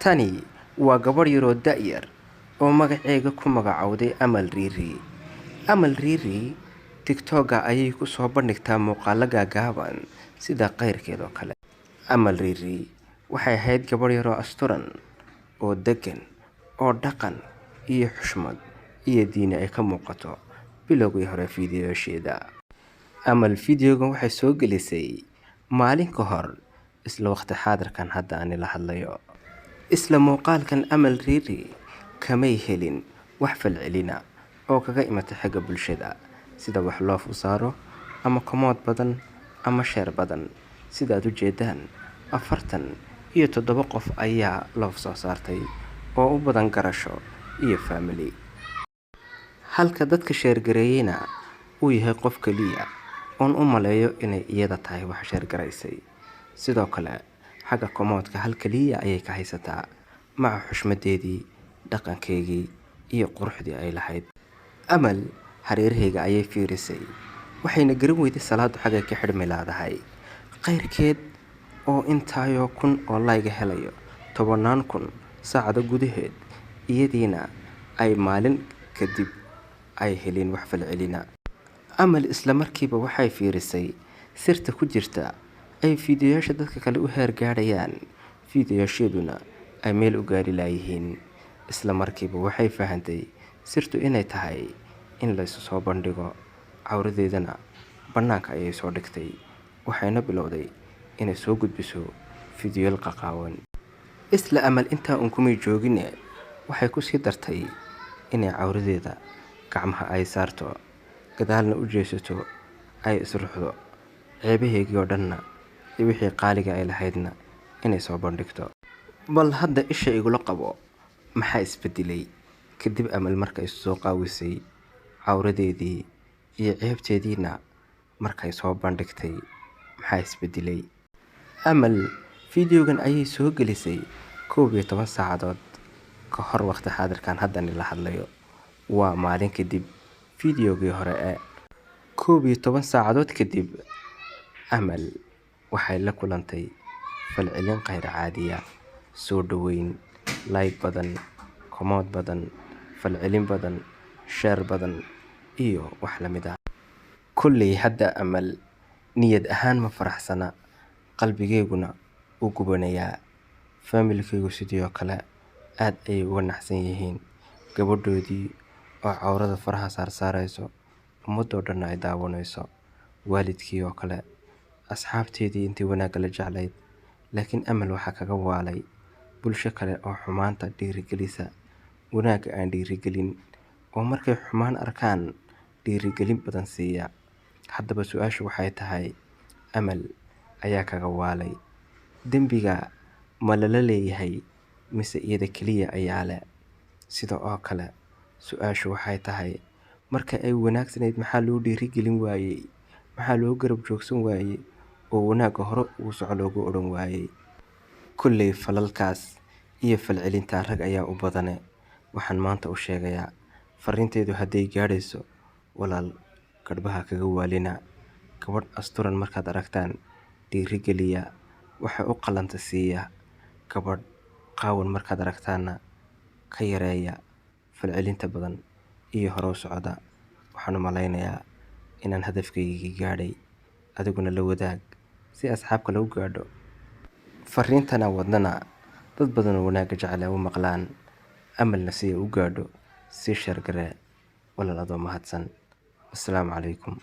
Tani waa gabadh yaroo da'yar oo magaceega ku magacowday Amal Riiri. Amal Riiri TikTok-ga ayay ku soo bandhigtaa muuqaallo gaagaaban sida qayrkeed oo kale. Amal Riiri waxay ahayd gabadh yaroo asturan oo deggan oo dhaqan iyo xushmad iyo diini ay ka muuqato bilowgii hore fiidiyoosheeda. Amal fiidiyoogan waxay soo gelisay maalin ka hor isla waqti xaadirkan hadda aan la hadlayo. Isla muuqaalkan Amal Riiri kamay helin wax falcelina oo kaga imatay xagga bulshada sida wax loo fusaaro ama komood badan ama sheer badan. Sidaad u jeedaan 47 qof ayaa loo soo saartay oo u badan garasho iyo family, halka dadka sheer gareeyayna uu yahay qof kaliya oon u maleeyo inay iyada tahay wax sheer garaysay. Sidoo kale xagga komoodka hal kaliya ayay ka haysataa maca xushmadeedii, dhaqankeygii iyo quruxdii ay lahayd. Amal hareerahayga ayay fiirisay waxayna garan weyday salaadu xagga ka xidhmi laadahay. Qayrkeed oo intaayoo kun oo layga helayo 10,000 saacado gudaheed, iyadiina ay maalin kadib ay helin wax falcelina. Amal isla markiiba waxay fiirisay sirta ku jirta ay fiidiyoosha dadka kale u heer gaadhayaan, fiidiyoosheeduna ay meel u gaari laayihiin. Isla markiiba waxay fahantay sirtu inay tahay in la isu soo bandhigo, cawradeedana bannaanka ayay soo dhigtay. Waxayna bilowday inay soo gudbiso fiidiyool qaqaawan. Isla Amal intaa kumay joogine waxay ku sii dartay inay cawradeeda gacmaha ay saarto, gadaalna u jeesato, ay isruxdo, ceebaheegii oo dhanna iyo wixii qaaliga ay lahaydna inay soo bandhigto. Bal hadda isha igula qabo maxaa isbedelay kadib Amal markay soo qaawisay cawradeedii iyo ceebteediina markay soo bandhigtay. Maxaa isbedelay? Amal fiidiyoogan ayay soo gelisay 11 saacadood ka hor waqti xaadirkan hadda la hadlayo. Waa maalin kadib fiidiyoogii hore ee 11 saacadood kadib. Amal waxay la kulantay falcelin qayr caadiya, soo dhaweyn, like badan, komood badan, falcelin badan, sheer badan iyo wax la mid ah. Kulley hadda Amal niyad ahaan ma faraxsana, qalbigeyguna u gubanayaa. Familkeygu sidoo kale aad ayay uga naxsan yihiin gabadhoodii oo cawrada faraha saarayso, ummadoo dhan ay daawanayso. Waalidkii oo kale, asxaabteedii intii wanaagga la jeclayd, laakiin Amal waxaa kaga waalay bulsho kale oo xumaanta dhiirigelisa, wanaagga aan dhiirigelin, oo markay xumaan arkaan dhiirigelin badan siiya. Haddaba su'aashu waxay tahay, Amal ayaa kaga waalay dembiga ma lala leeyahay mise iyada kaliya ayaa leh? Sida oo kale su'aashu waxay tahay, marka ay wanaagsanayd maxaa loo dhiirigelin waayey, maxaa loo garab joogsan waayey oo wanaagga hore ugu soco loogu odhan waayey? Kulley falalkaas iyo falcelinta rag ayaa u badane. Waxaan maanta u sheegayaa fariinteedu hadday gaadhayso, walaal garbaha kaga waalina. Gabadh asturan markaad aragtaan dhiirigeliya, waxay u qalanta siiya. Gabadh qaawan markaad aragtaana ka yareeya falcelinta badan iyo hore u socda. Waxaan u malaynayaa inaan hadafkaygii gaadhay, adiguna la wadaag si asxaabka lagu gaadho. Fariintana wadnana dad badan oo wanaagga jecel u maqlaan. Amalna si ay u gaadho si sheer garee. Walaal adoo mahadsan. Assalaamu calaykum.